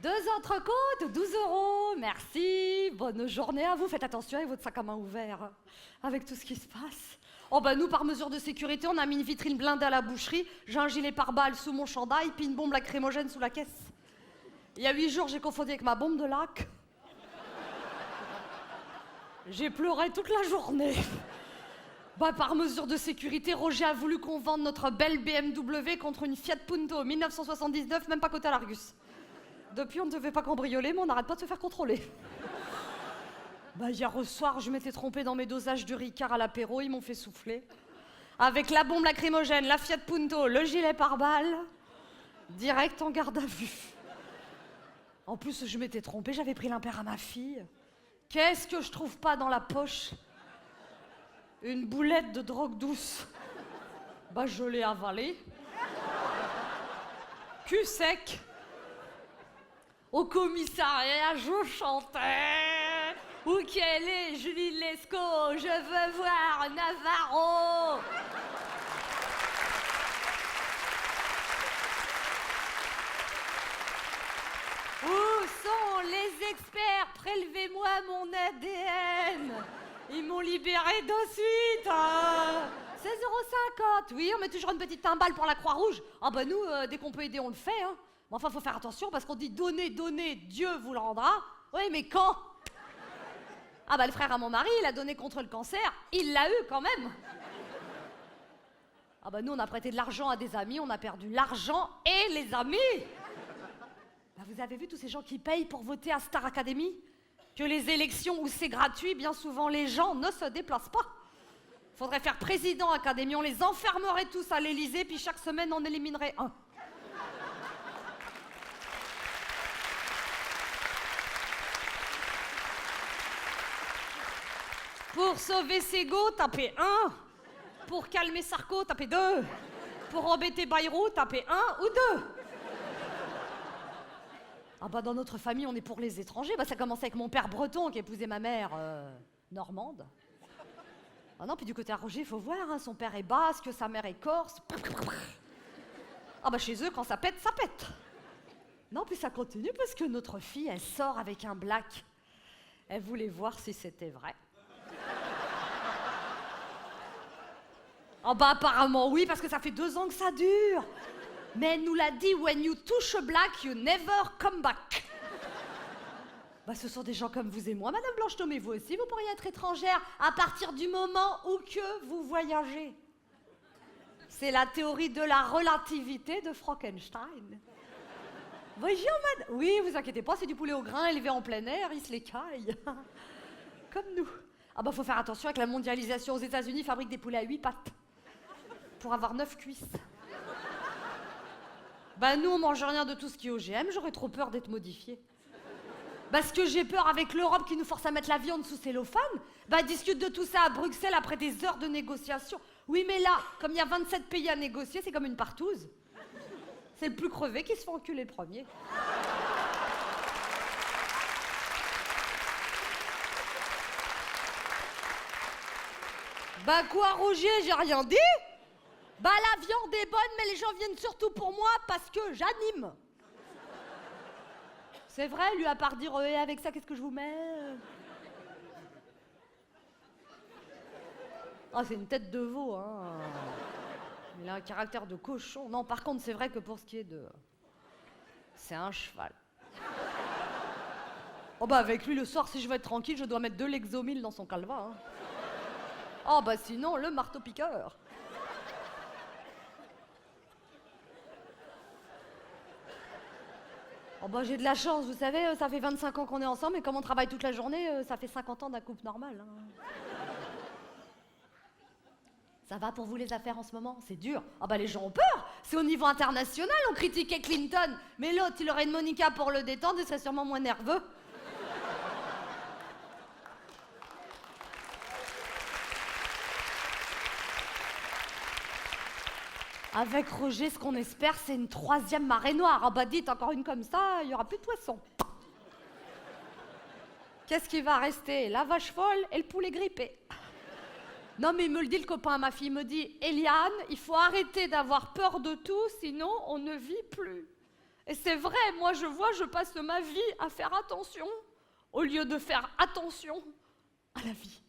2 entrecôtes, 12 €, merci. Bonne journée à vous. Faites attention avec votre sac à main ouvert, avec tout ce qui se passe. Oh bah nous, par mesure de sécurité, on a mis une vitrine blindée à la boucherie, j'ai un gilet pare-balles sous mon chandail, puis une bombe lacrymogène sous la caisse. Il y a 8 jours, j'ai confondu avec ma bombe de lac. J'ai pleuré toute la journée. Bah par mesure de sécurité, Roger a voulu qu'on vende notre belle BMW contre une Fiat Punto 1979, même pas cotée à l'Argus. Depuis, on ne devait pas cambrioler, mais on n'arrête pas de se faire contrôler. Bah hier au soir, je m'étais trompée dans mes dosages de Ricard à l'apéro, ils m'ont fait souffler. Avec la bombe lacrymogène, la Fiat Punto, le gilet pare-balles, direct en garde à vue. En plus, je m'étais trompée, j'avais pris l'impair à ma fille. Qu'est-ce que je trouve pas dans la poche? Une boulette de drogue douce. Bah je l'ai avalée. Cul sec. Au commissariat, je chantais. Où qu'elle est, Julie Lescaut? Je veux voir Navarro. Où sont les experts? Prélevez-moi mon ADN. Ils m'ont libéré de suite. 16,50 €. Oui, on met toujours une petite timbale pour la Croix-Rouge. Ah bah nous, dès qu'on peut aider, on le fait. Hein. Mais enfin, faut faire attention parce qu'on dit donnez, donnez, Dieu vous le rendra. Oui, mais quand? Ah bah le frère à mon mari, il a donné contre le cancer. Il l'a eu quand même. Ah bah nous, on a prêté de l'argent à des amis, on a perdu l'argent et les amis. Bah, vous avez vu tous ces gens qui payent pour voter à Star Academy? Que les élections où c'est gratuit, bien souvent les gens ne se déplacent pas. Faudrait faire président Académie, on les enfermerait tous à l'Élysée, puis chaque semaine on éliminerait un. Pour sauver Ségo, tapez 1. Pour calmer Sarko, tapez 2. Pour embêter Bayrou, tapez 1 ou 2. Ah bah dans notre famille, on est pour les étrangers. Bah ça commençait avec mon père breton qui épousait ma mère normande. Ah non, puis du côté à Roger, il faut voir, hein, son père est basque, sa mère est corse. Ah bah chez eux, quand ça pète, ça pète. Non, puis ça continue parce que notre fille, elle sort avec un black. Elle voulait voir si c'était vrai. Ah bah apparemment oui, parce que ça fait 2 ans que ça dure. Mais elle nous l'a dit, when you touch a black, you never come back. Bah ce sont des gens comme vous et moi, Madame Blanche-Thom, et vous aussi, vous pourriez être étrangère à partir du moment où que vous voyagez. C'est la théorie de la relativité de Frankenstein. Bonjour, madame. Oui, vous inquiétez pas, c'est du poulet au grain élevé en plein air, il se l'écaille. Comme nous. Ah bah faut faire attention avec la mondialisation. Aux États-Unis, ils fabriquent des poulets à 8 pattes. Pour avoir 9 cuisses. Bah nous, on mange rien de tout ce qui est OGM, j'aurais trop peur d'être modifiée. Parce que j'ai peur avec l'Europe qui nous force à mettre la viande sous cellophane. Bah discute de tout ça à Bruxelles après des heures de négociation. Oui, mais là, comme il y a 27 pays à négocier, c'est comme une partouze. C'est le plus crevé qui se fait enculer le premier. Bah quoi, Roger, j'ai rien dit? Bah la viande est bonne, mais les gens viennent surtout pour moi parce que j'anime. C'est vrai, lui, à part dire et avec ça, qu'est-ce que je vous mets? Ah, c'est une tête de veau, hein. Il a un caractère de cochon. Non, par contre, c'est vrai que pour ce qui est de... C'est un cheval. Oh bah avec lui, le soir, si je veux être tranquille, je dois mettre 2 Lexomil dans son calva. Hein. Oh bah sinon, le marteau-piqueur. Oh bah j'ai de la chance, vous savez, ça fait 25 ans qu'on est ensemble et comme on travaille toute la journée, ça fait 50 ans d'un couple normal. Hein. Ça va pour vous les affaires en ce moment? C'est dur. Ah bah les gens ont peur. C'est au niveau international, on critiquait Clinton. Mais l'autre, il aurait une Monica pour le détendre, il serait sûrement moins nerveux. Avec Roger, ce qu'on espère, c'est une 3e marée noire. Ah bah dites, encore une comme ça, il n'y aura plus de poissons. Qu'est-ce qui va rester? La vache folle et le poulet grippé. Non mais il me le dit le copain à ma fille, il me dit « Eliane, il faut arrêter d'avoir peur de tout, sinon on ne vit plus. » Et c'est vrai, moi je passe ma vie à faire attention au lieu de faire attention à la vie.